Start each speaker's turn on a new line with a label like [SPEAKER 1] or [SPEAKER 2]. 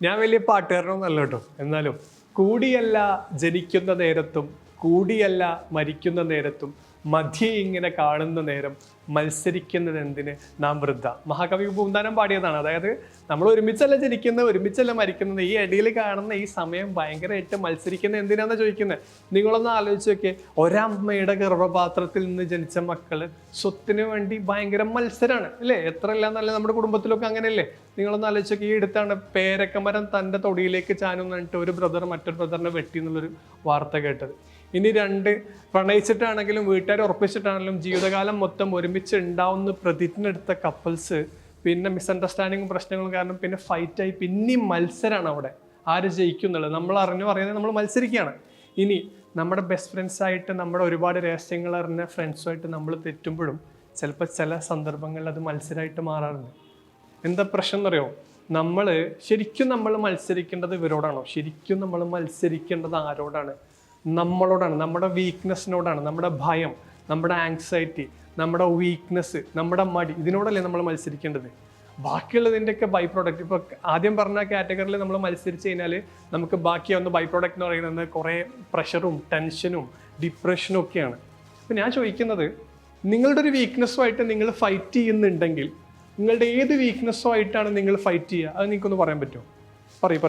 [SPEAKER 1] ഞാൻ വലിയ പാട്ടുകാരനൊന്നല്ല കേട്ടോ. എന്നാലും കൂടിയല്ല ജനിക്കുന്ന നേരത്തും കൂടിയല്ല മരിക്കുന്ന നേരത്തും മധ്യേ ഇങ്ങനെ കാണുന്ന നേരം മത്സരിക്കുന്നത് എന്തിന് നാം വൃദ്ധ. മഹാകവി പൂന്താനം പാടിയതാണ്. അതായത് നമ്മൾ ഒരുമിച്ചല്ല ജനിക്കുന്നത്, ഒരുമിച്ചല്ല മരിക്കുന്നത്, ഈ ഇടയിൽ കാണുന്ന ഈ സമയം ഭയങ്കരമായിട്ട് മത്സരിക്കുന്നത് എന്തിനാന്ന് ചോദിക്കുന്നത്. നിങ്ങളൊന്ന് ആലോചിച്ച് നോക്കിയേ, ഒരമ്മയുടെ ഗർഭപാത്രത്തിൽ നിന്ന് ജനിച്ച മക്കള് സ്വത്തിന് വേണ്ടി ഭയങ്കര മത്സരമാണ് അല്ലേ? എത്രയല്ല നല്ല നമ്മുടെ കുടുംബത്തിലൊക്കെ അങ്ങനെയല്ലേ? നിങ്ങളൊന്ന് ആലോചിച്ച് നോക്കി, ഈ അടുത്താണ് പേരക്കമരം തൻ്റെ തൊടിയിലേക്ക് ചാനും എന്നിട്ട് ഒരു ബ്രദർ മറ്റൊരു ബ്രദറിനെ വെട്ടി എന്നുള്ളൊരു വാർത്ത കേട്ടത്. ഇനി രണ്ട് പ്രണയിച്ചിട്ടാണെങ്കിലും വീട്ടുകാർ ഉറപ്പിച്ചിട്ടാണെങ്കിലും ജീവിതകാലം മൊത്തം ഒരുമിച്ച് ഉണ്ടാവുന്ന പ്രതിജ്ഞ എടുത്ത കപ്പിൾസ് പിന്നെ മിസ്അണ്ടർസ്റ്റാൻഡിങ്ങും പ്രശ്നങ്ങളും കാരണം പിന്നെ ഫൈറ്റായി പിന്നെയും മത്സരമാണ് അവിടെ. ആര് ജയിക്കും എന്നുള്ളത് നമ്മൾ അറിഞ്ഞു പറയുന്നത് നമ്മൾ മത്സരിക്കുകയാണ്. ഇനി നമ്മുടെ ബെസ്റ്റ് ഫ്രണ്ട്സായിട്ട് നമ്മുടെ ഒരുപാട് രഹസ്യങ്ങൾ അറിഞ്ഞ ഫ്രണ്ട്സുമായിട്ട് നമ്മൾ തെറ്റുമ്പോഴും ചിലപ്പോൾ ചില സന്ദർഭങ്ങളിൽ അത് മത്സരമായിട്ട് മാറാറുണ്ട്. എന്താ പ്രശ്നം എന്നറിയോ? ശരിക്കും നമ്മൾ മത്സരിക്കേണ്ടത് ഇവരോടാണോ? ശരിക്കും നമ്മൾ മത്സരിക്കേണ്ടത് ആരോടാണ്? നമ്മളോടാണ്, നമ്മുടെ വീക്ക്നെസ്സിനോടാണ്. നമ്മുടെ ഭയം, നമ്മുടെ ആങ്സൈറ്റി, നമ്മുടെ വീക്ക്നെസ്, നമ്മുടെ മടി, ഇതിനോടല്ലേ നമ്മൾ മത്സരിക്കേണ്ടത്. ബാക്കിയുള്ളതിൻ്റെയൊക്കെ ബൈ പ്രോഡക്റ്റ്. ഇപ്പോൾ ആദ്യം പറഞ്ഞ കാറ്റഗറിയിൽ നമ്മൾ മത്സരിച്ച് കഴിഞ്ഞാൽ നമുക്ക് ബാക്കിയാവുന്ന ബൈ പ്രോഡക്റ്റ് എന്ന് പറയുന്നത് കുറേ പ്രഷറും ടെൻഷനും ഡിപ്രഷനും ഒക്കെയാണ്. അപ്പോൾ ഞാൻ ചോദിക്കുന്നത്, നിങ്ങളുടെ ഒരു വീക്ക്നെസ്സുമായിട്ട് നിങ്ങൾ ഫൈറ്റ് ചെയ്യുന്നുണ്ടെങ്കിൽ നിങ്ങളുടെ ഏത് വീക്ക്നെസ്സുമായിട്ടാണ് നിങ്ങൾ ഫൈറ്റ് ചെയ്യുക? അത് നിങ്ങൾക്കൊന്ന് പറയാൻ പറ്റുമോ? പറയും.